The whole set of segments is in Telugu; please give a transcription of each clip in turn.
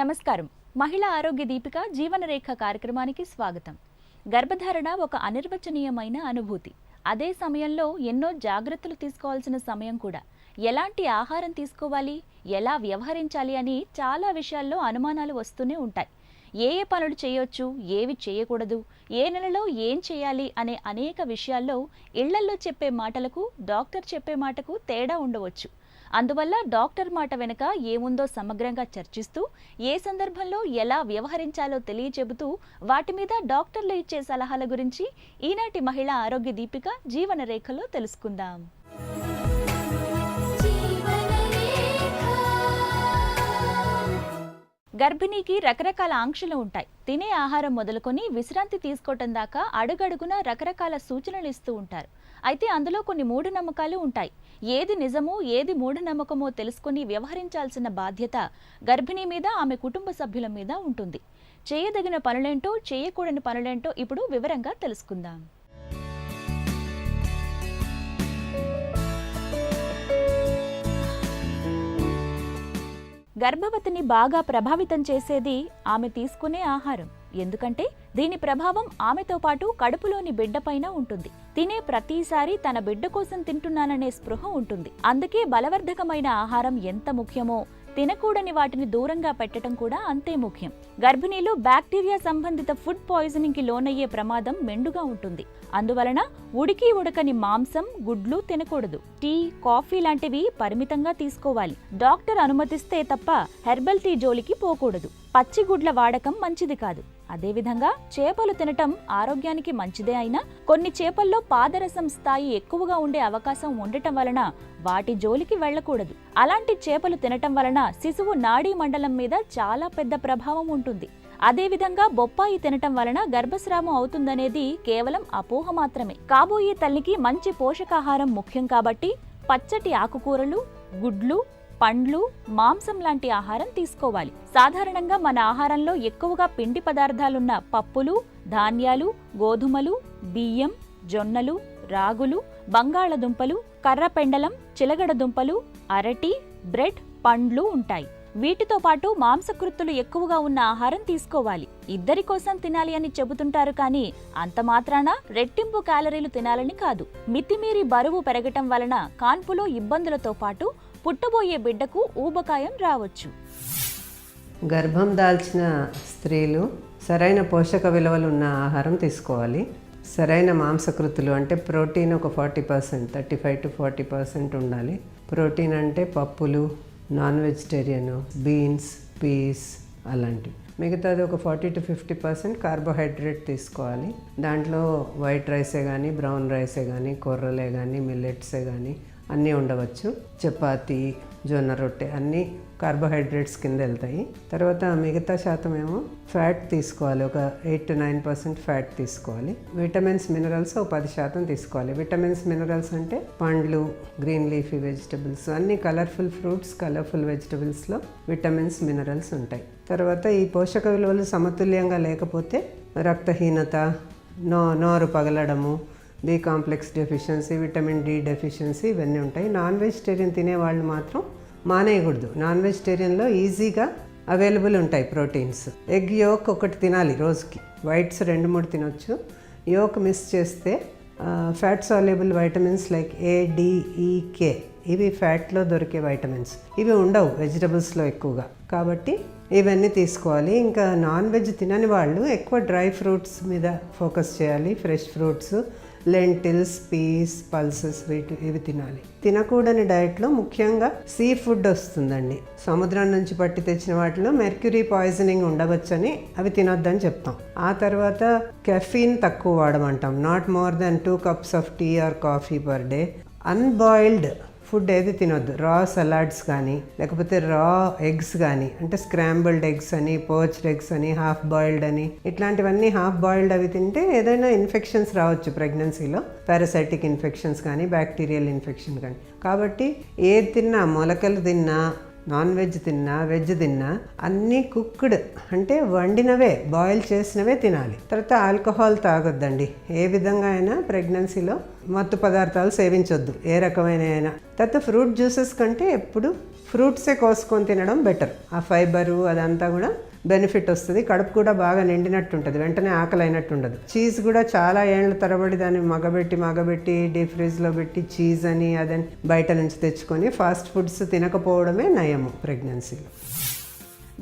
నమస్కారం. మహిళా ఆరోగ్య దీపిక జీవనరేఖ కార్యక్రమానికి స్వాగతం. గర్భధారణ ఒక అనిర్వచనీయమైన అనుభూతి. అదే సమయంలో ఎన్నో జాగ్రత్తలు తీసుకోవాల్సిన సమయం కూడా. ఎలాంటి ఆహారం తీసుకోవాలి, ఎలా వ్యవహరించాలి అని చాలా విషయాల్లో అనుమానాలు వస్తూనే ఉంటాయి. ఏ పనులు చేయొచ్చు, ఏవి చేయకూడదు, ఏ నెలలో ఏం చేయాలి అనే అనేక విషయాల్లో ఇళ్లల్లో చెప్పే మాటలకు డాక్టర్ చెప్పే మాటకు తేడా ఉండవచ్చు. అందువల్ల డాక్టర్ మాట వెనుక ఏముందో సమగ్రంగా చర్చిస్తూ ఏ సందర్భంలో ఎలా వ్యవహరించాలో తెలియచెబుతూ వాటి మీద డాక్టర్లు ఇచ్చే సలహాల గురించి ఈనాటి మహిళా ఆరోగ్య దీపిక జీవన రేఖలో తెలుసుకుందాం. గర్భిణీకి రకరకాల ఆంక్షలు ఉంటాయి. తినే ఆహారం మొదలుకొని విశ్రాంతి తీసుకోవటం దాకా అడుగడుగున రకరకాల సూచనలు ఇస్తూ ఉంటారు. అయితే అందులో కొన్ని మూఢనమ్మకాలు ఉంటాయి. ఏది నిజమో ఏది మూఢనమ్మకమో తెలుసుకుని వ్యవహరించాల్సిన బాధ్యత గర్భిణీ మీద, ఆమె కుటుంబ సభ్యుల మీద ఉంటుంది. చేయదగిన పనులేంటో, చేయకూడని పనులేంటో ఇప్పుడు వివరంగా తెలుసుకుందాం. గర్భవతిని బాగా ప్రభావితం చేసేది ఆమె తీసుకునే ఆహారం. ఎందుకంటే దీని ప్రభావం ఆమెతో పాటు కడుపులోని బిడ్డపైన ఉంటుంది. తినే ప్రతిసారి తన బిడ్డ కోసం తింటున్నాననే స్పృహ ఉంటుంది. అందుకే బలవర్ధకమైన ఆహారం ఎంత ముఖ్యమో తినకూడని వాటిని దూరంగా పెట్టడం కూడా అంతే ముఖ్యం. గర్భిణీలు బ్యాక్టీరియా సంబంధిత ఫుడ్ పాయిజనింగ్ కి లోనయ్యే ప్రమాదం మెండుగా ఉంటుంది. అందువలన ఉడకని మాంసం, గుడ్లు తినకూడదు. టీ, కాఫీ లాంటివి పరిమితంగా తీసుకోవాలి. డాక్టర్ అనుమతిస్తే తప్ప హెర్బల్ టీ జోలికి పోకూడదు. పచ్చి గుడ్ల వాడకం మంచిది కాదు. అదేవిధంగా చేపలు తినటం ఆరోగ్యానికి మంచిదే అయినా కొన్ని చేపల్లో పాదరసం స్థాయి ఎక్కువగా ఉండే అవకాశం ఉండటం వలన వాటి జోలికి వెళ్లకూడదు. అలాంటి చేపలు తినటం వలన శిశువు నాడీ మండలం మీద చాలా పెద్ద ప్రభావం ఉంటుంది. అదేవిధంగా బొప్పాయి తినటం వలన గర్భస్రావం అవుతుందనేది కేవలం అపోహ మాత్రమే. కాబోయే తల్లికి మంచి పోషకాహారం ముఖ్యం కాబట్టి పచ్చటి ఆకుకూరలు, గుడ్లు, పండ్లు, మాంసం లాంటి ఆహారం తీసుకోవాలి. సాధారణంగా మన ఆహారంలో ఎక్కువగా పిండి పదార్థాలున్న పప్పులు, ధాన్యాలు, గోధుమలు, బియ్యం, జొన్నలు, రాగులు, బంగాళదుంపలు, కర్రపెండలం, చిలగడ దుంపలు, అరటి, బ్రెడ్, పండ్లు ఉంటాయి. వీటితో పాటు మాంసకృత్తులు ఎక్కువగా ఉన్న ఆహారం తీసుకోవాలి. ఇద్దరి కోసం తినాలి అని చెబుతుంటారు కానీ అంత మాత్రాన రెట్టింపు క్యాలరీలు తినాలని కాదు. మితిమీరి బరువు పెరగటం వలన కాన్పులో ఇబ్బందులతో పాటు పుట్టబోయే బిడ్డకు ఊబకాయం రావచ్చు. గర్భం దాల్చిన స్త్రీలు సరైన పోషక విలువలు ఉన్న ఆహారం తీసుకోవాలి. సరైన మాంసకృతులు అంటే ప్రోటీన్ ఒక 40%, 35 to 40% ఉండాలి. ప్రోటీన్ అంటే పప్పులు, నాన్ వెజిటేరియన్, బీన్స్, పీస్ అలాంటివి. మిగతాది ఒక 40 to 50% కార్బోహైడ్రేట్ తీసుకోవాలి. దాంట్లో వైట్ రైసే కానీ, బ్రౌన్ రైసే కానీ, కొర్రలే కానీ, మిల్లెట్సే కానీ అన్నీ ఉండవచ్చు. చపాతీ, జొన్న రొట్టె అన్నీ కార్బోహైడ్రేట్స్ కింద వెళ్తాయి. తర్వాత మిగతా శాతం ఏమో ఫ్యాట్ తీసుకోవాలి. ఒక 8 to 9% ఫ్యాట్ తీసుకోవాలి. విటమిన్స్, మినరల్స్ ఒక 10% తీసుకోవాలి. విటమిన్స్, మినరల్స్ అంటే పండ్లు, గ్రీన్ లీఫీ వెజిటబుల్స్, అన్ని కలర్ఫుల్ ఫ్రూట్స్, కలర్ఫుల్ వెజిటబుల్స్లో విటమిన్స్, మినరల్స్ ఉంటాయి. తర్వాత ఈ పోషక విలువలు సమతుల్యంగా లేకపోతే రక్తహీనత, నోరు పగలడము, B complex deficiency, vitamin D deficiency ఇవన్నీ ఉంటాయి. నాన్ వెజిటేరియన్ తినేవాళ్ళు మాత్రం మానేయకూడదు. నాన్ వెజిటేరియన్లో ఈజీగా అవైలబుల్ ఉంటాయి ప్రోటీన్స్. ఎగ్ యోక్ ఒకటి తినాలి రోజుకి. వైట్స్ 2-3 తినొచ్చు. యోక్ మిస్ చేస్తే fat soluble vitamins like A, D, E, K ఇవి ఫ్యాట్లో దొరికే వైటమిన్స్. ఇవి ఉండవు వెజిటబుల్స్లో ఎక్కువగా, కాబట్టి ఇవన్నీ తీసుకోవాలి. ఇంకా నాన్ వెజ్ తినని వాళ్ళు ఎక్కువ డ్రై ఫ్రూట్స్ మీద ఫోకస్ చేయాలి. Fresh fruits, lentils, peas, pulses ఇవి తినాలి. తినకూడని డైట్లో ముఖ్యంగా సీ ఫుడ్ వస్తుందండి. సముద్రం నుంచి పట్టి తెచ్చిన వాటిలో మెర్క్యూరీ పాయిజనింగ్ ఉండవచ్చని అవి తినొద్దని చెప్తాం. ఆ తర్వాత కెఫీన్ తక్కువ వాడమంటాం. Not more than 2 cups of tea or coffee per day. Unboiled food ఏది తినొద్దు. రా సలాడ్స్ కానీ, లేకపోతే రా ఎగ్స్ కానీ, అంటే స్క్రాంబుల్డ్ ఎగ్స్ అని, పోచ్డ్ ఎగ్స్ అని, హాఫ్ బాయిల్డ్ అని, ఇట్లాంటివన్నీ హాఫ్ బాయిల్డ్ అవి తింటే ఏదైనా ఇన్ఫెక్షన్స్ రావచ్చు ప్రెగ్నెన్సీలో. పారాసైటిక్ ఇన్ఫెక్షన్స్ కానీ, బ్యాక్టీరియల్ ఇన్ఫెక్షన్ కానీ. కాబట్టి ఏది తిన్నా, మొలకలు తిన్నా, నాన్ వెజ్ తిన్నా, వెజ్ తిన్నా అన్నీ కుక్డ్ అంటే వండినవే, బాయిల్ చేసినవే తినాలి. తర్వాత ఆల్కహాల్ తాగొద్దండి. ఏ విధంగా అయినా ప్రెగ్నెన్సీలో మత్తు పదార్థాలు సేవించొద్దు, ఏ రకమైన అయినా. తర్వాత ఫ్రూట్ జ్యూసెస్ కంటే ఎప్పుడు ఫ్రూట్సే కోసుకొని తినడం బెటర్. ఆ ఫైబరు అదంతా కూడా బెనిఫిట్ వస్తుంది. కడుపు కూడా బాగా నిండినట్టు ఉంటుంది, వెంటనే ఆకలి అయినట్టు ఉండదు. చీజ్ కూడా చాలా ఏళ్ళ తరబడి దాన్ని మగబెట్టి డీప్ ఫ్రిడ్జ్లో పెట్టి చీజ్ అని అదని బయట నుంచి తెచ్చుకొని ఫాస్ట్ ఫుడ్స్ తినకపోవడమే నయము ప్రెగ్నెన్సీలో.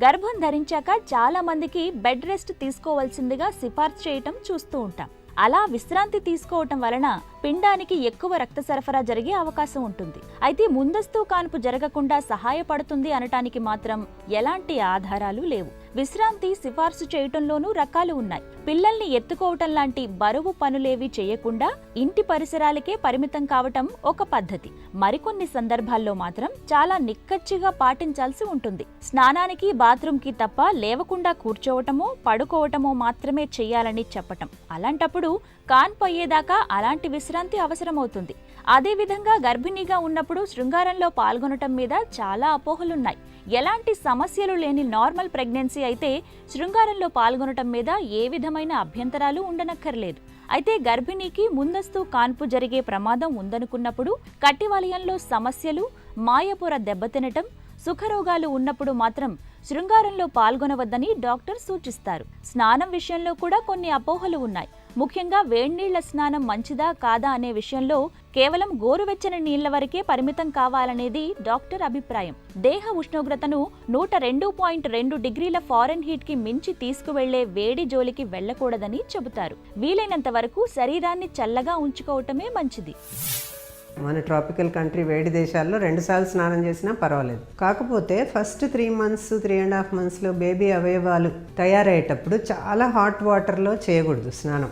గర్భం ధరించాక చాలా మందికి బెడ్ రెస్ట్ తీసుకోవాల్సిందిగా సిఫార్సు చేయటం చూస్తూ ఉంటాం. అలా విశ్రాంతి తీసుకోవటం వలన పిండానికి ఎక్కువ రక్త సరఫరా జరిగే అవకాశం ఉంటుంది. అయితే ముందస్తు కాన్పు జరగకుండా సహాయపడుతుంది అనటానికి మాత్రం ఎలాంటి ఆధారాలు లేవు. విశ్రాంతి సిఫార్సు చేయటంలోనూ రకాలు ఉన్నాయి. పిల్లల్ని ఎత్తుకోవటం లాంటి బరువు పనులేవి చేయకుండా ఇంటి పరిసరాలకే పరిమితం కావటం ఒక పద్ధతి. మరికొన్ని సందర్భాల్లో మాత్రం చాలా నిక్కచ్చిగా పాటించాల్సి ఉంటుంది. స్నానానికి బాత్రూంకి తప్ప లేవకుండా కూర్చోవటమో పడుకోవటమో మాత్రమే చెయ్యాలని చెప్పటం. అలాంటప్పుడు కాన్పు అయ్యేదాకా అలాంటి విశ్రాంతి అవసరమవుతుంది. అదేవిధంగా గర్భిణీగా ఉన్నప్పుడు శృంగారంలో పాల్గొనటం మీద చాలా అపోహలున్నాయి. ఎలాంటి సమస్యలు లేని నార్మల్ ప్రెగ్నెన్సీ అయితే శృంగారంలో పాల్గొనటం మీద ఏ విధమైన అభ్యంతరాలు ఉండనక్కర్లేదు. అయితే గర్భిణీకి ముందస్తు కాన్పు జరిగే ప్రమాదం ఉందనుకున్నప్పుడు, కట్టివలయంలో సమస్యలు, మాయపొర దెబ్బతినటం, సుఖరోగాలు ఉన్నప్పుడు మాత్రం శృంగారంలో పాల్గొనవద్దని డాక్టర్ సూచిస్తారు. స్నానం విషయంలో కూడా కొన్ని అపోహలు ఉన్నాయి. ముఖ్యంగా వేడినీళ్ల స్నానం మంచిదా కాదా అనే విషయంలో కేవలం గోరువెచ్చని నీళ్ల వరకే పరిమితం కావాలనేది డాక్టర్ అభిప్రాయం. దేహ ఉష్ణోగ్రతను 102.2 డిగ్రీల ఫారెన్హీట్ కి మించి తీసుకువెళ్లే వేడి జోలికి వెళ్లకూడదని చెబుతారు. వీలైనంత వరకు శరీరాన్ని చల్లగా ఉంచుకోవటమే మంచిది. మన ట్రాపికల్ కంట్రీ వేడి దేశాల్లో 2 సార్లు స్నానం చేసినా పర్వాలేదు. కాకపోతే ఫస్ట్ 3 months 3.5 monthsలో బేబీ అవయవాలు తయారయ్యేటప్పుడు చాలా హాట్ వాటర్లో చేయకూడదు స్నానం.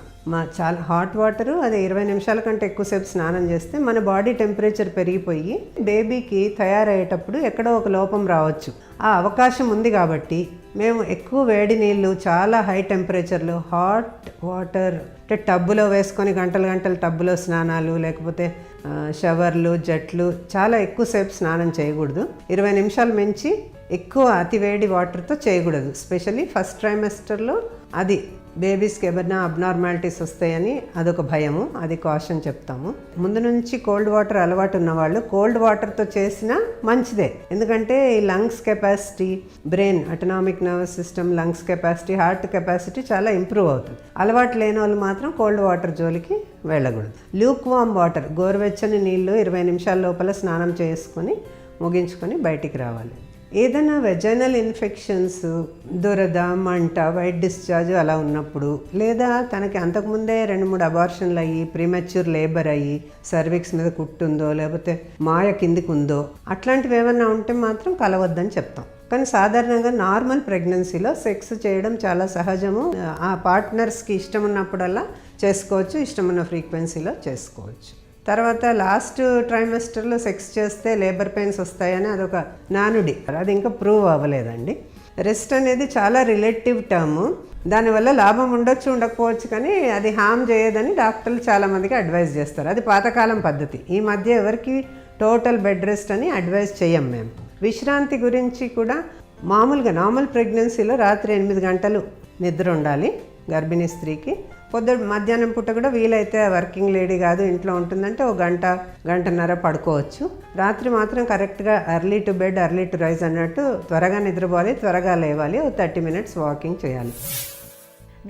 చాలా హాట్ వాటరు, అది 20 నిమిషాల కంటే ఎక్కువసేపు స్నానం చేస్తే మన బాడీ టెంపరేచర్ పెరిగిపోయి బేబీకి తయారయ్యేటప్పుడు ఎక్కడో ఒక లోపం రావచ్చు. ఆ అవకాశం ఉంది కాబట్టి మేము ఎక్కువ వేడి నీళ్ళు, చాలా హై టెంపరేచర్లో హాట్ వాటర్ అంటే టబ్బులో వేసుకొని గంటలు టబ్బులో స్నానాలు, లేకపోతే షవర్లు, జట్లు చాలా ఎక్కువసేపు స్నానం చేయకూడదు. 20 నిమిషాలు మించి ఎక్కువ అతివేడి వాటర్తో చేయకూడదు. స్పెషల్లీ ఫస్ట్ ట్రైమెస్టర్లో అది బేబీస్కి ఏమైనా అబ్నార్మాలిటీస్ వస్తాయని అదొక భయము, అది కాషన్ చెప్తాము. ముందు నుంచి కోల్డ్ వాటర్ అలవాటు ఉన్నవాళ్ళు కోల్డ్ వాటర్తో చేసినా మంచిదే. ఎందుకంటే ఈ lungs capacity, brain, autonomic nervous system, lungs capacity, heart capacity చాలా ఇంప్రూవ్ అవుతుంది. అలవాటు లేని వాళ్ళు మాత్రం కోల్డ్ వాటర్ జోలికి వెళ్ళకూడదు. ల్యూక్ వామ్ వాటర్, గోరువెచ్చని నీళ్ళు 20 నిమిషాల లోపల స్నానం చేసుకొని ముగించుకొని బయటికి రావాలి. ఏదైనా వెజైనల్ ఇన్ఫెక్షన్స్, దురద, మంట, వైట్ డిశ్చార్జ్ అలా ఉన్నప్పుడు, లేదా తనకి అంతకుముందే 2-3 అబార్షన్లు అయ్యి ప్రీమెచ్యూర్ లేబర్ అయ్యి సర్విక్స్ మీద కుట్టుందో, లేకపోతే మాయ కిందికి ఉందో, అట్లాంటివి ఏమైనా ఉంటే మాత్రం కలవద్దని చెప్తాం. కానీ సాధారణంగా నార్మల్ ప్రెగ్నెన్సీలో సెక్స్ చేయడం చాలా సహజము. ఆ పార్ట్నర్స్కి ఇష్టం ఉన్నప్పుడల్లా చేసుకోవచ్చు, ఇష్టమున్న ఫ్రీక్వెన్సీలో చేసుకోవచ్చు. తర్వాత లాస్ట్ ట్రైమెస్టర్లో సెక్స్ చేస్తే లేబర్ పెయిన్స్ వస్తాయని అదొక నానుడి, అది ఇంకా ప్రూవ్ అవ్వలేదండి. రెస్ట్ అనేది చాలా రిలేటివ్ టర్ము, దానివల్ల లాభం ఉండొచ్చు ఉండకపోవచ్చు, కానీ అది హామ్ చేయదని డాక్టర్లు చాలామందికి అడ్వైజ్ చేస్తారు. అది పాతకాలం పద్ధతి. ఈ మధ్య ఎవరికి టోటల్ బెడ్ రెస్ట్ అని అడ్వైజ్ చేయం మేము. విశ్రాంతి గురించి కూడా మామూలుగా నార్మల్ ప్రెగ్నెన్సీలో రాత్రి 8 గంటలు నిద్ర ఉండాలి గర్భిణీ స్త్రీకి. మధ్యాహ్నం పూట కూడా వీలైతే వర్కింగ్ లేడీ కాదు ఇంట్లో ఉంటుందంటే 1 గంటన్నర పడుకోవచ్చు. రాత్రి మాత్రం కరెక్ట్గా early to bed early to rise అన్నట్టు త్వరగా నిద్రపోవాలి, త్వరగా లేవాలి, 30 minutes వాకింగ్ చేయాలి.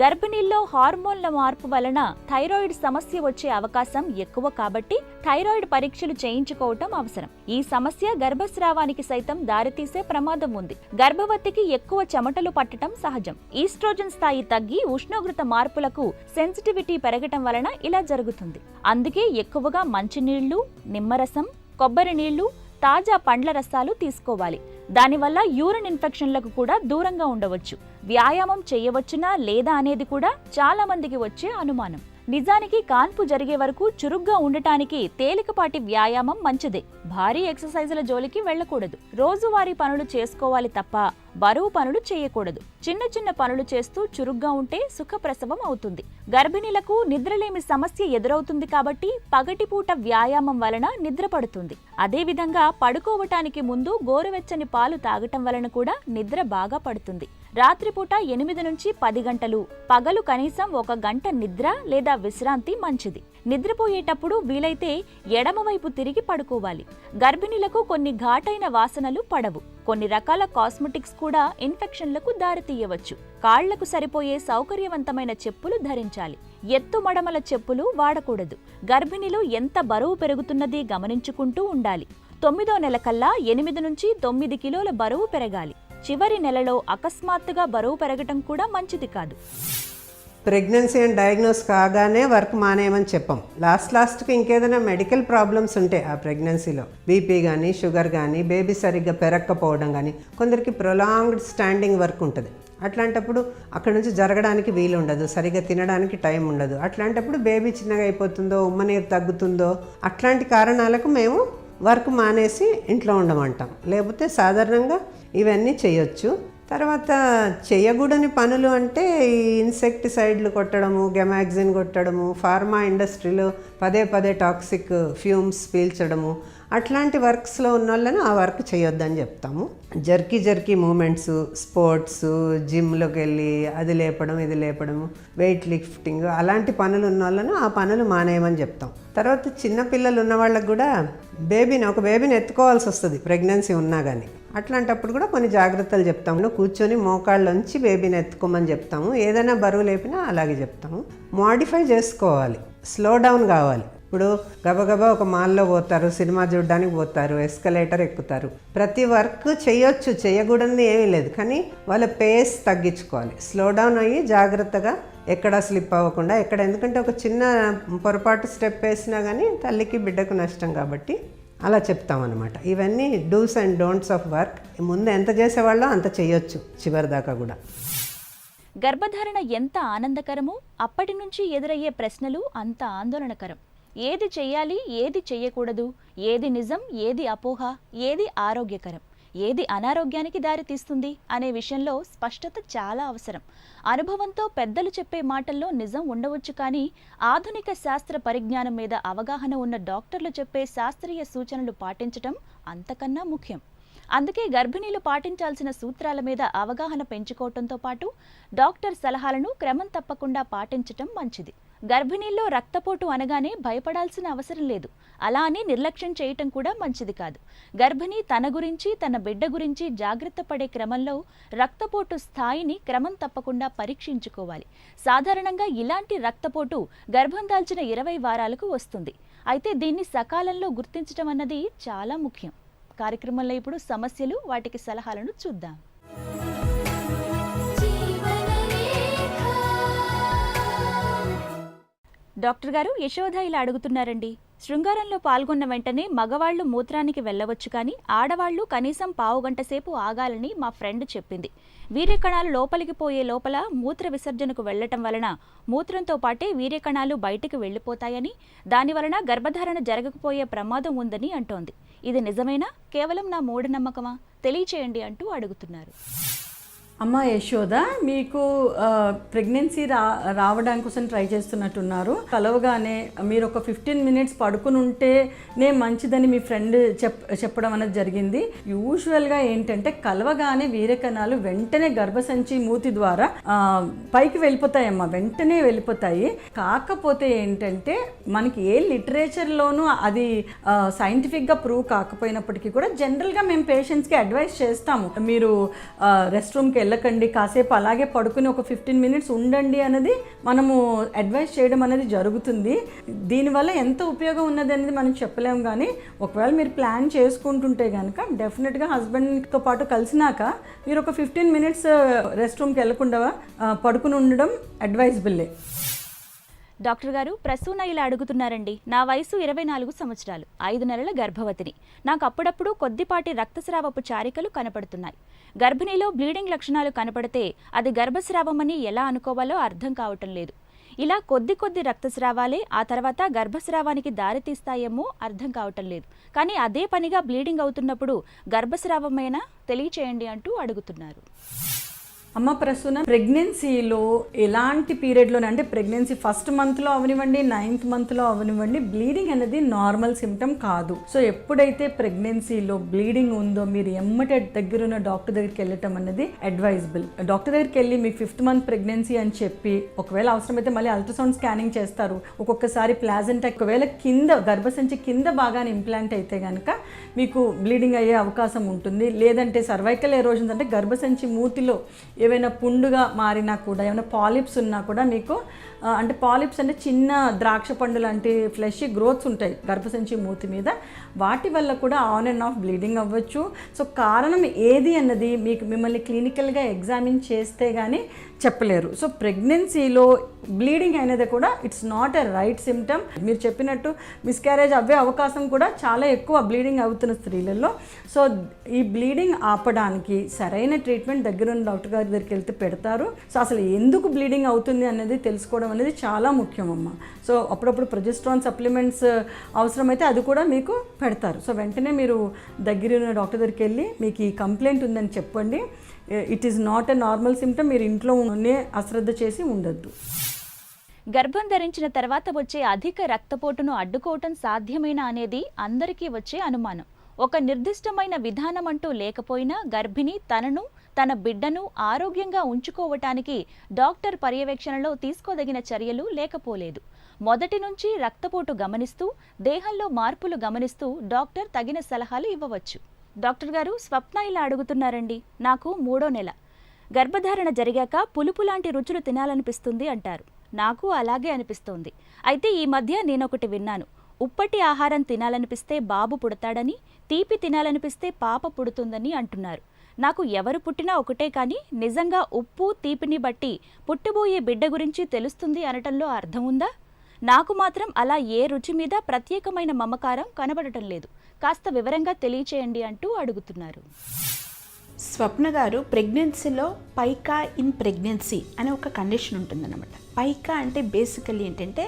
గర్భిణీల్లో హార్మోన్ల మార్పు వలన థైరాయిడ్ సమస్య వచ్చే అవకాశం ఎక్కువ కాబట్టి థైరాయిడ్ పరీక్షలు చేయించుకోవటం అవసరం. ఈ సమస్య గర్భస్రావానికి సైతం దారితీసే ప్రమాదం ఉంది. గర్భవతికి ఎక్కువ చెమటలు పట్టడం సహజం. ఈస్ట్రోజన్ స్థాయి తగ్గి ఉష్ణోగ్రత మార్పులకు సెన్సిటివిటీ పెరగటం వలన ఇలా జరుగుతుంది. అందుకే ఎక్కువగా మంచినీళ్లు, నిమ్మరసం, కొబ్బరి నీళ్లు, తాజా పండ్ల రసాలు తీసుకోవాలి. దానివల్ల యూరిన్ ఇన్ఫెక్షన్లకు కూడా దూరంగా ఉండవచ్చు. వ్యాయామం చేయవచ్చునా లేదా అనేది కూడా చాలా మందికి వచ్చే అనుమానం. నిజానికి కాన్పు జరిగే వరకు చురుగ్గా ఉండటానికి తేలికపాటి వ్యాయామం మంచిదే. భారీ ఎక్సర్సైజుల జోలికి వెళ్ళకూడదు. రోజువారీ పనులు చేసుకోవాలి తప్ప బరువు పనులు చేయకూడదు. చిన్న చిన్న పనులు చేస్తూ చురుగ్గా ఉంటే సుఖప్రసవం అవుతుంది. గర్భిణీలకు నిద్రలేమి సమస్య ఎదురవుతుంది కాబట్టి పగటిపూట వ్యాయామం వలన నిద్ర పడుతుంది. అదేవిధంగా పడుకోవటానికి ముందు గోరువెచ్చని పాలు తాగటం వలన కూడా నిద్ర బాగా పడుతుంది. రాత్రిపూట 8 నుంచి 10 గంటలు, పగలు కనీసం 1 గంట నిద్ర లేదా విశ్రాంతి మంచిది. నిద్రపోయేటప్పుడు వీలైతే ఎడమవైపు తిరిగి పడుకోవాలి. గర్భిణీలకు కొన్ని ఘాటైన వాసనలు పడవు. కొన్ని రకాల కాస్మెటిక్స్ కూడా ఇన్ఫెక్షన్లకు దారితీయవచ్చు. కాళ్లకు సరిపోయే సౌకర్యవంతమైన చెప్పులు ధరించాలి. ఎత్తు మడమల చెప్పులు వాడకూడదు. గర్భిణీలు ఎంత బరువు పెరుగుతున్నది గమనించుకుంటూ ఉండాలి. 9వ నెల కల్లా 8 నుంచి 9 కిలోల బరువు పెరగాలి. చివరి నెలలో అకస్మాత్తుగా బరువు పెరగటం కూడా మంచిది కాదు. ప్రెగ్నెన్సీ అని డయాగ్నోస్ కాగానే వర్క్ మానేయమని చెప్పాం. లాస్ట్కి ఇంకేదైనా మెడికల్ ప్రాబ్లమ్స్ ఉంటే ఆ ప్రెగ్నెన్సీలో బీపీ కానీ, షుగర్ కానీ, బేబీ సరిగ్గా పెరగకపోవడం కానీ, కొందరికి ప్రొలాంగ్డ్ స్టాండింగ్ వర్క్ ఉంటుంది. అట్లాంటప్పుడు అక్కడ నుంచి జరగడానికి వీలు ఉండదు, సరిగ్గా తినడానికి టైం ఉండదు. అట్లాంటప్పుడు బేబీ చిన్నగా అయిపోతుందో, ఉమ్మనీరు తగ్గుతుందో, అట్లాంటి కారణాలకు మేము వర్క్ మానేసి ఇంట్లో ఉండమంటాం. లేకపోతే సాధారణంగా ఇవన్నీ చేయొచ్చు. తర్వాత చేయకూడని పనులు అంటే ఈ ఇన్సెక్టిసైడ్లు కొట్టడము, గెమాక్సిన్ కొట్టడము, ఫార్మా ఇండస్ట్రీలో పదే టాక్సిక్ ఫ్యూమ్స్ పీల్చడము, అట్లాంటి వర్క్స్లో ఉన్న వాళ్ళని ఆ వర్క్ చేయొద్దని చెప్తాము. జర్కీ మూమెంట్స్, స్పోర్ట్స్, జిమ్లోకి వెళ్ళి అది లేపడం ఇది లేపడము, వెయిట్ లిఫ్టింగ్, అలాంటి పనులు ఉన్న వాళ్ళను ఆ పనులు మానేయమని చెప్తాం. తర్వాత చిన్నపిల్లలు ఉన్న వాళ్ళకు కూడా ఒక బేబీని ఎత్తుకోవాల్సి వస్తుంది ప్రెగ్నెన్సీ ఉన్నా కానీ. అట్లాంటప్పుడు కూడా కొన్ని జాగ్రత్తలు చెప్తాము. కూర్చొని మోకాళ్ళలోంచి బేబీని ఎత్తుకోమని చెప్తాము. ఏదైనా బరువు లేపినా అలాగే చెప్తాము. మోడిఫై చేసుకోవాలి, స్లో డౌన్ కావాలి. ఇప్పుడు గబగబా ఒక మాల్లో పోతారు, సినిమా చూడడానికి పోతారు, ఎస్కలేటర్ ఎక్కుతారు. ప్రతి వర్క్ చేయొచ్చు, చేయకూడదు ఏమీ లేదు. కానీ వాళ్ళ పేస్ తగ్గించుకోవాలి, స్లో డౌన్ అయ్యి జాగ్రత్తగా ఎక్కడా స్లిప్ అవ్వకుండా ఎందుకంటే ఒక చిన్న పొరపాటు స్టెప్ వేసినా కానీ తల్లికి బిడ్డకు నష్టం కాబట్టి అలా చెప్తామన్నమాట. ఇవన్నీ dos and don'ts of work. ముందు ఎంత చేసేవాళ్ళో అంత చేయొచ్చు చివరిదాకా కూడా. గర్భధారణ ఎంత ఆనందకరమో అప్పటి నుంచి ఎదురయ్యే ప్రశ్నలు అంత ఆందోళనకరం. ఏది చెయ్యాలి, ఏది చెయ్యకూడదు, ఏది నిజం, ఏది అపోహ, ఏది ఆరోగ్యకరం, ఏది అనారోగ్యానికి దారితీస్తుంది అనే విషయంలో స్పష్టత చాలా అవసరం. అనుభవంతో పెద్దలు చెప్పే మాటల్లో నిజం ఉండవచ్చు, కానీ ఆధునిక శాస్త్ర పరిజ్ఞానం మీద అవగాహన ఉన్న డాక్టర్లు చెప్పే శాస్త్రీయ సూచనలు పాటించటం అంతకన్నా ముఖ్యం. అందుకే గర్భిణీలు పాటించాల్సిన సూత్రాల మీద అవగాహన పెంచుకోవటంతో పాటు డాక్టర్ సలహాలను క్రమం తప్పకుండా పాటించటం మంచిది. గర్భిణీల్లో రక్తపోటు అనగానే భయపడాల్సిన అవసరం లేదు. అలా అని నిర్లక్ష్యం చేయటం కూడా మంచిది కాదు. గర్భిణీ తన గురించి, తన బిడ్డ గురించి జాగ్రత్త పడే క్రమంలో రక్తపోటు స్థాయిని క్రమం తప్పకుండా పరీక్షించుకోవాలి. సాధారణంగా ఇలాంటి రక్తపోటు గర్భం దాల్చిన 20 వారాలకు వస్తుంది. అయితే దీన్ని సకాలంలో గుర్తించడం అన్నది చాలా ముఖ్యం. కార్యక్రమంలో ఇప్పుడు సమస్యలు, వాటికి సలహాలను చూద్దాం. డాక్టర్ గారు, యశోద ఇలా అడుగుతున్నారండి. శృంగారంలో పాల్గొన్న వెంటనే మగవాళ్లు మూత్రానికి వెళ్ళవచ్చు, కానీ ఆడవాళ్లు కనీసం పావు గంట సేపు ఆగాలని మా ఫ్రెండ్ చెప్పింది. వీర్యకణాలు లోపలికి పోయే లోపల మూత్ర విసర్జనకు వెళ్లటం వలన మూత్రంతో పాటే వీర్యకణాలు బయటికి వెళ్లిపోతాయని, దానివలన గర్భధారణ జరగకపోయే ప్రమాదం ఉందని అంటోంది. ఇది నిజమేనా, కేవలం నా మూఢనమ్మకమా? తెలియచేయండి అంటూ అడుగుతున్నారు. అమ్మ యశోద, మీకు ప్రెగ్నెన్సీ రావడానికి కోసం ట్రై చేస్తున్నట్టున్నారు. కలవగానే మీరు ఒక 15 మినిట్స్ పడుకుని ఉంటేనే మంచిదని మీ ఫ్రెండ్ చెప్పడం అనేది జరిగింది. యూజువల్గా ఏంటంటే కలవగానే వీర్యకణాలు వెంటనే గర్భసంచి మూతి ద్వారా పైకి వెళ్ళిపోతాయమ్మా, వెంటనే వెళ్ళిపోతాయి. కాకపోతే ఏంటంటే మనకి ఏ లిటరేచర్లోనూ అది సైంటిఫిక్గా ప్రూవ్ కాకపోయినప్పటికీ కూడా జనరల్గా మేము పేషెంట్స్కి అడ్వైస్ చేస్తాము. మీరు రెస్ట్ రూమ్కి వెళ్ళకండి, కాసేపు అలాగే పడుకుని ఒక 15 మినిట్స్ ఉండండి అనేది మనము అడ్వైస్ చేయడం అనేది జరుగుతుంది. దీనివల్ల ఎంత ఉపయోగం ఉన్నది అనేది మనం చెప్పలేము, కానీ ఒకవేళ మీరు ప్లాన్ చేసుకుంటుంటే కనుక డెఫినెట్గా హస్బెండ్తో పాటు కలిసినాక మీరు ఒక 15 మినిట్స్ రెస్ట్ రూమ్కి వెళ్ళకుండా పడుకుని ఉండడం అడ్వైజబుల్లే. డాక్టర్ గారు, ప్రసూన ఇలా అడుగుతున్నారండి. నా వయసు 24 సంవత్సరాలు, 5 నెలల గర్భవతిని. నాకు అప్పుడప్పుడు కొద్దిపాటి రక్తస్రావపు చారికలు కనపడుతున్నాయి. గర్భిణీలో బ్లీడింగ్ లక్షణాలు కనపడితే అది గర్భస్రావమని ఎలా అనుకోవాలో అర్థం కావటం లేదు. ఇలా కొద్ది రక్తస్రావాలే ఆ తర్వాత గర్భస్రావానికి దారితీస్తాయేమో అర్థం కావటం లేదు. కానీ అదే పనిగా బ్లీడింగ్ అవుతున్నప్పుడు గర్భస్రావమైనా తెలియచేయండి అంటూ అడుగుతున్నారు. అమ్మ ప్రసూన, ప్రెగ్నెన్సీలో ఎలాంటి పీరియడ్లోనే అంటే ప్రెగ్నెన్సీ ఫస్ట్ మంత్లో అవనివ్వండి, 9th మంత్లో అవనివ్వండి, బ్లీడింగ్ అనేది నార్మల్ సిమ్టమ్ కాదు. సో ఎప్పుడైతే ప్రెగ్నెన్సీలో బ్లీడింగ్ ఉందో మీరు ఎమ్మటే దగ్గరున్న డాక్టర్ దగ్గరికి వెళ్ళటం అనేది అడ్వైజబుల్. డాక్టర్ దగ్గరికి వెళ్ళి మీకు 5th మంత్ ప్రెగ్నెన్సీ అని చెప్పి ఒకవేళ అవసరమైతే మళ్ళీ అల్ట్రాసౌండ్ స్కానింగ్ చేస్తారు. ఒక్కొక్కసారి ప్లాజెంటా ఒకవేళ కింద గర్భసంచి కింద భాగాన్ని ఇంప్లాంట్ అయితే కనుక మీకు బ్లీడింగ్ అయ్యే అవకాశం ఉంటుంది. లేదంటే సర్వైకల్ ఎరోజన్స్ అంటే గర్భసంచి మూతిలో ఏవైనా పుండుగా మారినా కూడా, ఏమైనా పాలిప్స్ ఉన్నా కూడా మీకు అంటే పాలిప్స్ అంటే చిన్న ద్రాక్ష పండు లాంటి ఫ్లెష్ గ్రోత్స్ ఉంటాయి గర్భసంచి మూతి మీద, వాటి వల్ల కూడా ఆన్ అండ్ ఆఫ్ బ్లీడింగ్ అవ్వచ్చు. సో కారణం ఏది అన్నది మిమ్మల్ని క్లినికల్గా ఎగ్జామిన్ చేస్తే కానీ చెప్పలేరు. సో ప్రెగ్నెన్సీలో బ్లీడింగ్ అనేది కూడా it's not a right symptom. మీరు చెప్పినట్టు మిస్క్యారేజ్ అవ్వే అవకాశం కూడా చాలా ఎక్కువ బ్లీడింగ్ అవుతున్న స్త్రీలలో. సో ఈ బ్లీడింగ్ ఆపడానికి సరైన ట్రీట్మెంట్ దగ్గరున్న డాక్టర్ గారి దగ్గరికి వెళ్తే పెడతారు. సో అసలు ఎందుకు బ్లీడింగ్ అవుతుంది అనేది తెలుసుకోవడం అనేది చాలా ముఖ్యం అమ్మ. సో అప్పుడప్పుడు ప్రొజెస్ట్రాన్ సప్లిమెంట్స్ అవసరమైతే అది కూడా మీకు పెడతారు. సో వెంటనే మీరు దగ్గరున్న డాక్టర్ దగ్గరికి వెళ్ళి మీకు ఈ కంప్లైంట్ ఉందని చెప్పండి. It is not a normal symptom. మీరు ఇంట్లోనే అశ్రద్ధ చేసి ఉండొద్దు. గర్భం ధరించిన తర్వాత వచ్చే అధిక రక్తపోటును అడ్డుకోవటం సాధ్యమేనా అనేది అందరికీ వచ్చే అనుమానం. ఒక నిర్దిష్టమైన విధానం అంటూ లేకపోయినా గర్భిణి తనను తన బిడ్డను ఆరోగ్యంగా ఉంచుకోవటానికి డాక్టర్ పర్యవేక్షణలో తీసుకోదగిన చర్యలు లేకపోలేదు. మొదటి నుంచి రక్తపోటు గమనిస్తూ దేహంలో మార్పులు గమనిస్తూ డాక్టర్ తగిన సలహాలు ఇవ్వవచ్చు. డాక్టర్ గారు, స్వప్న ఇలా అడుగుతున్నారండి. నాకు 3వ నెల గర్భధారణ జరిగాక పులుపు లాంటి రుచులు తినాలనిపిస్తుంది అంటారు. నాకు అలాగే అనిపిస్తోంది. అయితే ఈ మధ్య నేనొకటి విన్నాను. ఉప్పటి ఆహారం తినాలనిపిస్తే బాబు పుడతాడని, తీపి తినాలనిపిస్తే పాప పుడుతుందని అంటున్నారు. నాకు ఎవరు పుట్టినా ఒకటే, కానీ నిజంగా ఉప్పు తీపిని బట్టి పుట్టబోయే బిడ్డ గురించి తెలుస్తుంది అనటంలో అర్థం ఉందా? నాకు మాత్రం అలా ఏ రుచి మీద ప్రత్యేకమైన మమకారం కనబడటం లేదు. కాస్త వివరంగా తెలియచేయండి అంటూ అడుగుతున్నారు. స్వప్న గారు, ప్రెగ్నెన్సీలో పైకా ఇన్ ప్రెగ్నెన్సీ అనే ఒక కండిషన్ ఉంటుందన్నమాట. పైకా అంటే బేసికల్లీ ఏంటంటే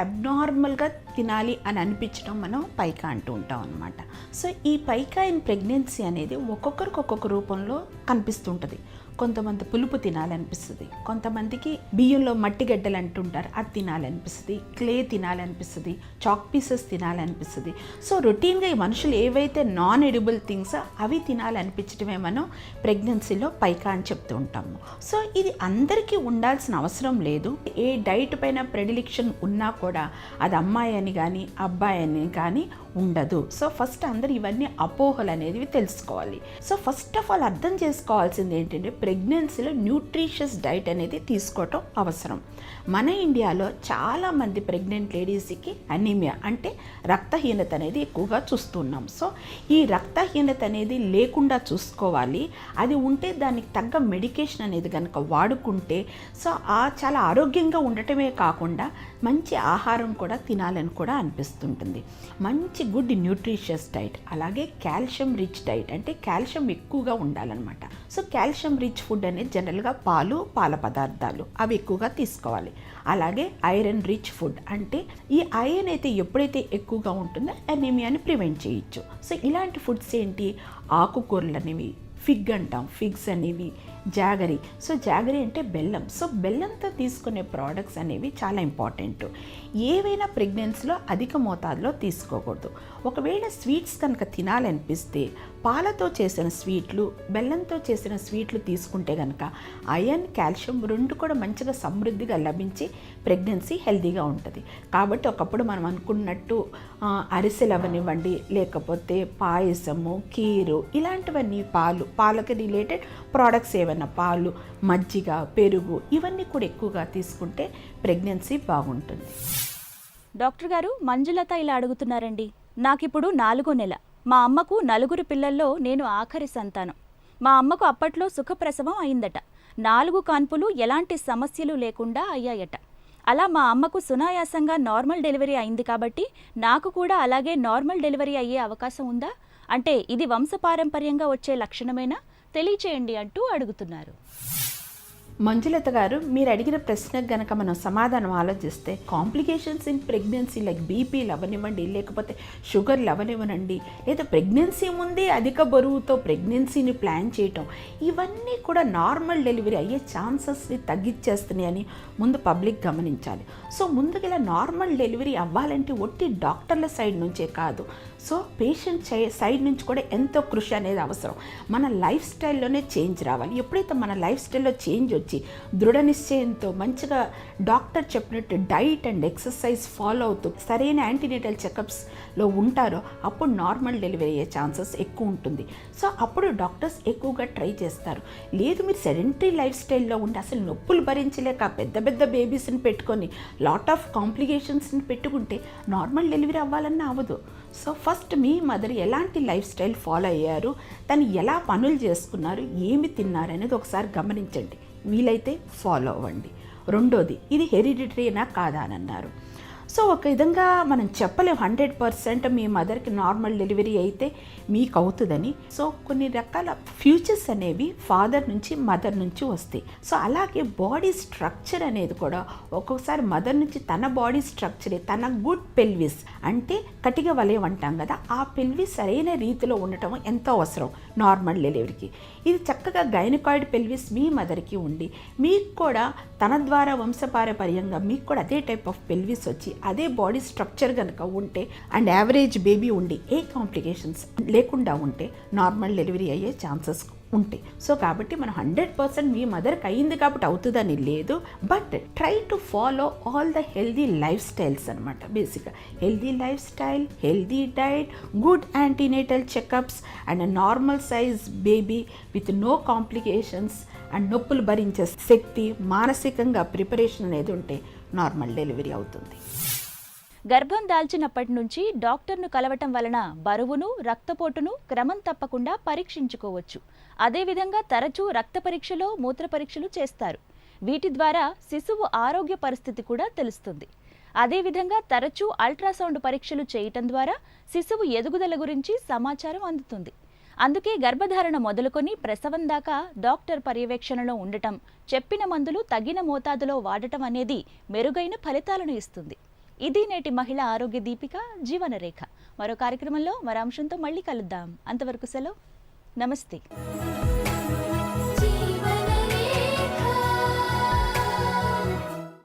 అబ్నార్మల్గా తినాలి అని అనిపించడం మనం పైకా అంటూ ఉంటాం అనమాట. సో ఈ పైకా ఇన్ ప్రెగ్నెన్సీ అనేది ఒక్కొక్కరికి ఒక్కొక్క రూపంలో కనిపిస్తుంటుంది. కొంతమంది పులుపు తినాలనిపిస్తుంది, కొంతమందికి బియ్యంలో మట్టి గడ్డలు అంటుంటారు అది తినాలనిపిస్తుంది, క్లే తినాలనిపిస్తుంది, చాక్ పీసెస్ తినాలనిపిస్తుంది. సో రొటీన్గా ఈ మనుషులు ఏవైతే నాన్ ఎడిబుల్ థింగ్స్ అవి తినాలనిపించడమే మనం ప్రెగ్నెన్సీలో పైకా అని చెప్తూ ఉంటాము. సో ఇది అందరికీ ఉండాల్సిన అవసరం లేదు. ఏ డైట్ పైన ప్రెడిలిక్షన్ ఉన్నా కూడా అది అమ్మాయి అని కానీ అబ్బాయి అని కానీ ఉండదు. సో ఫస్ట్ అందరూ ఇవన్నీ అపోహలు అనేవి తెలుసుకోవాలి. సో ఫస్ట్ ఆఫ్ ఆల్ అర్థం చేసుకోవాల్సింది ఏంటంటే ప్రెగ్నెన్సీలో న్యూట్రిషియస్ డైట్ అనేది తీసుకోవటం అవసరం. మన ఇండియాలో చాలామంది ప్రెగ్నెంట్ లేడీస్కి అనీమియా అంటే రక్తహీనత అనేది ఎక్కువగా చూస్తున్నాం. సో ఈ రక్తహీనత అనేది లేకుండా చూసుకోవాలి. అది ఉంటే దానికి తగ్గ మెడికేషన్ అనేది కనుక వాడుకుంటే సో చాలా ఆరోగ్యంగా ఉండటమే కాకుండా మంచి ఆహారం కూడా తినాలని కూడా అనిపిస్తుంటుంది. మంచి గుడ్ న్యూట్రిషియస్ డైట్, అలాగే కాల్షియం రిచ్ డైట్ అంటే కాల్షియం ఎక్కువగా ఉండాలన్నమాట. సో కాల్షియం రిచ్ ఫుడ్ అనేది జనరల్గా పాలు, పాల పదార్థాలు అవి ఎక్కువగా తీసుకోవాలి. అలాగే ఐరన్ రిచ్ ఫుడ్ అంటే ఈ ఐరన్ అయితే ఎప్పుడైతే ఎక్కువగా ఉంటుందో అనీమియాని ప్రివెంట్ చేయొచ్చు. సో ఇలాంటి ఫుడ్స్ ఏంటి, ఆకుకూరలు అనేవి, ఫిగ్ అంటాం, ఫిగ్స్ అనేవి, జాగరీ. సో జాగరీ అంటే బెల్లం. సో బెల్లంతో తీసుకునే ప్రోడక్ట్స్ అనేవి చాలా ఇంపార్టెంట్. ఏవైనా ప్రెగ్నెన్సీలో అధిక మోతాదులో తీసుకోకూడదు. ఒకవేళ స్వీట్స్ కనుక తినాలనిపిస్తే పాలతో చేసిన స్వీట్లు, బెల్లంతో చేసిన స్వీట్లు తీసుకుంటే కనుక ఐరన్, కాల్షియం రెండు కూడా మంచిగా సమృద్ధిగా లభించి ప్రెగ్నెన్సీ హెల్తీగా ఉంటుంది. కాబట్టి ఒకప్పుడు మనం అనుకున్నట్టు అరిసెలు అవనివ్వండి, లేకపోతే పాయసము, కీరు ఇలాంటివన్నీ పాలకి రిలేటెడ్ ప్రోడక్ట్స్ ఏవైనా పాలు, మజ్జిగ, పెరుగు ఇవన్నీ కూడా ఎక్కువగా తీసుకుంటే ప్రెగ్నెన్సీ బాగుంటుంది. డాక్టర్ గారు, మంజులత ఇలా అడుగుతున్నారండి. నాకిప్పుడు 4వ నెల. మా అమ్మకు 4 పిల్లల్లో నేను ఆఖరి సంతానం. మా అమ్మకు అప్పట్లో సుఖప్రసవం అయిందట. 4 కాన్పులు ఎలాంటి సమస్యలు లేకుండా అయ్యాయట. అలా మా అమ్మకు సునాయాసంగా నార్మల్ డెలివరీ అయింది కాబట్టి నాకు కూడా అలాగే నార్మల్ డెలివరీ అయ్యే అవకాశం ఉందా? అంటే ఇది వంశపారంపర్యంగా వచ్చే లక్షణమేనా? తెలియచేయండి అంటూ అడుగుతున్నారు. మంజులత గారు, మీరు అడిగిన ప్రశ్నకు గనక మనం సమాధానం ఆలోచిస్తే, కాంప్లికేషన్స్ ఇన్ ప్రెగ్నెన్సీ లైక్ బీపీలు అవనివ్వండి, లేకపోతే షుగర్లు అవనివ్వనండి, లేదా ప్రెగ్నెన్సీ ముందే అధిక బరువుతో ప్రెగ్నెన్సీని ప్లాన్ చేయటం, ఇవన్నీ కూడా నార్మల్ డెలివరీ అయ్యే ఛాన్సెస్ని తగ్గించేస్తున్నాయని ముందు పబ్లిక్ గమనించాలి. సో ముందుగా ఇలా నార్మల్ డెలివరీ అవ్వాలంటే ఒట్టి డాక్టర్ల సైడ్ నుంచే కాదు, సో పేషెంట్ సైడ్ నుంచి కూడా ఎంతో కృషి అనేది అవసరం. మన లైఫ్ స్టైల్లోనే చేంజ్ రావాలి. ఎప్పుడైతే మన లైఫ్ స్టైల్లో చేంజ్ వచ్చి దృఢ నిశ్చయంతో మంచిగా డాక్టర్ చెప్పినట్టు డైట్ అండ్ ఎక్సర్సైజ్ ఫాలో అవుతూ సరైన యాంటీనేటల్ చెకప్స్లో ఉంటారో అప్పుడు నార్మల్ డెలివరీ అయ్యే ఛాన్సెస్ ఎక్కువ ఉంటుంది. సో అప్పుడు డాక్టర్స్ ఎక్కువగా ట్రై చేస్తారు. లేదు మీరు సెడెంటరీ లైఫ్ స్టైల్లో ఉండి అసలు నొప్పులు భరించలేక పెద్ద పెద్ద బేబీస్ని పెట్టుకొని లాట్ ఆఫ్ కాంప్లికేషన్స్ని పెట్టుకుంటే నార్మల్ డెలివరీ అవ్వాలన్నా అవ్వదు. సో ఫస్ట్ మీ మదర్ ఎలాంటి లైఫ్ స్టైల్ ఫాలో అయ్యారు, తను ఎలా పనులు చేసుకున్నారు, ఏమి తిన్నారు అనేది ఒకసారి గమనించండి, వీలైతే ఫాలో అవ్వండి. రెండోది, ఇది హెరిడిటరీనా కాదా అని అన్నారు. సో ఒక విధంగా మనం చెప్పలేం 100% మీ మదర్కి నార్మల్ డెలివరీ అయితే మీకు అవుతుందని. సో కొన్ని రకాల ఫ్యూచర్స్ అనేవి ఫాదర్ నుంచి మదర్ నుంచి వస్తాయి. సో అలాగే బాడీ స్ట్రక్చర్ అనేది కూడా ఒక్కొక్కసారి మదర్ నుంచి తన బాడీ స్ట్రక్చరే, తన గుడ్ పెల్విస్ అంటే కటిక వలయం అంటాం కదా, ఆ పెల్విస్ సరైన రీతిలో ఉండటం ఎంతో అవసరం నార్మల్ డెలివరీకి. ఇది చక్కగా గైనకాయిడ్ పెల్విస్ మీ మదర్కి ఉండి మీకు కూడా తన ద్వారా వంశపారపర్యంగా మీకు కూడా అదే టైప్ ఆఫ్ పెల్విస్ వచ్చి అదే బాడీ స్ట్రక్చర్ కనుక ఉంటే అండ్ యావరేజ్ బేబీ ఉండి ఏ కాంప్లికేషన్స్ లేకుండా ఉంటే నార్మల్ డెలివరీ అయ్యే ఛాన్సెస్ ఉంటాయి. సో కాబట్టి మనం 100% మీ మదర్కి అయ్యింది కాబట్టి అవుతుందని లేదు, but try to follow all the healthy lifestyles అనమాట. బేసిక్గా healthy lifestyle, healthy diet, good antenatal checkups and normal size baby with no complications and నొప్పులు భరించే శక్తి, మానసికంగా ప్రిపరేషన్ అనేది ఉంటే నార్మల్ డెలివరీ అవుతుంది. గర్భం దాల్చినప్పటి నుంచి డాక్టర్ను కలవటం వలన బరువును, రక్తపోటును క్రమం తప్పకుండా పరీక్షించుకోవచ్చు. అదేవిధంగా తరచూ రక్త పరీక్షలో మూత్ర పరీక్షలు చేస్తారు. వీటి ద్వారా శిశువు ఆరోగ్య పరిస్థితి కూడా తెలుస్తుంది. అదేవిధంగా తరచూ అల్ట్రాసౌండ్ పరీక్షలు చేయటం ద్వారా శిశువు ఎదుగుదల గురించి సమాచారం అందుతుంది. అందుకే గర్భధారణ మొదలుకొని ప్రసవం దాకా డాక్టర్ పర్యవేక్షణలో ఉండటం, చెప్పిన మందులు తగిన మోతాదులో వాడటం అనేది మెరుగైన ఫలితాలను ఇస్తుంది. ఇది నేటి మహిళా ఆరోగ్య దీపిక జీవనరేఖ. మరో కార్యక్రమంలో మరో అంశంతో మళ్ళీ కలుద్దాం. అంతవరకు సెలవు. నమస్తే.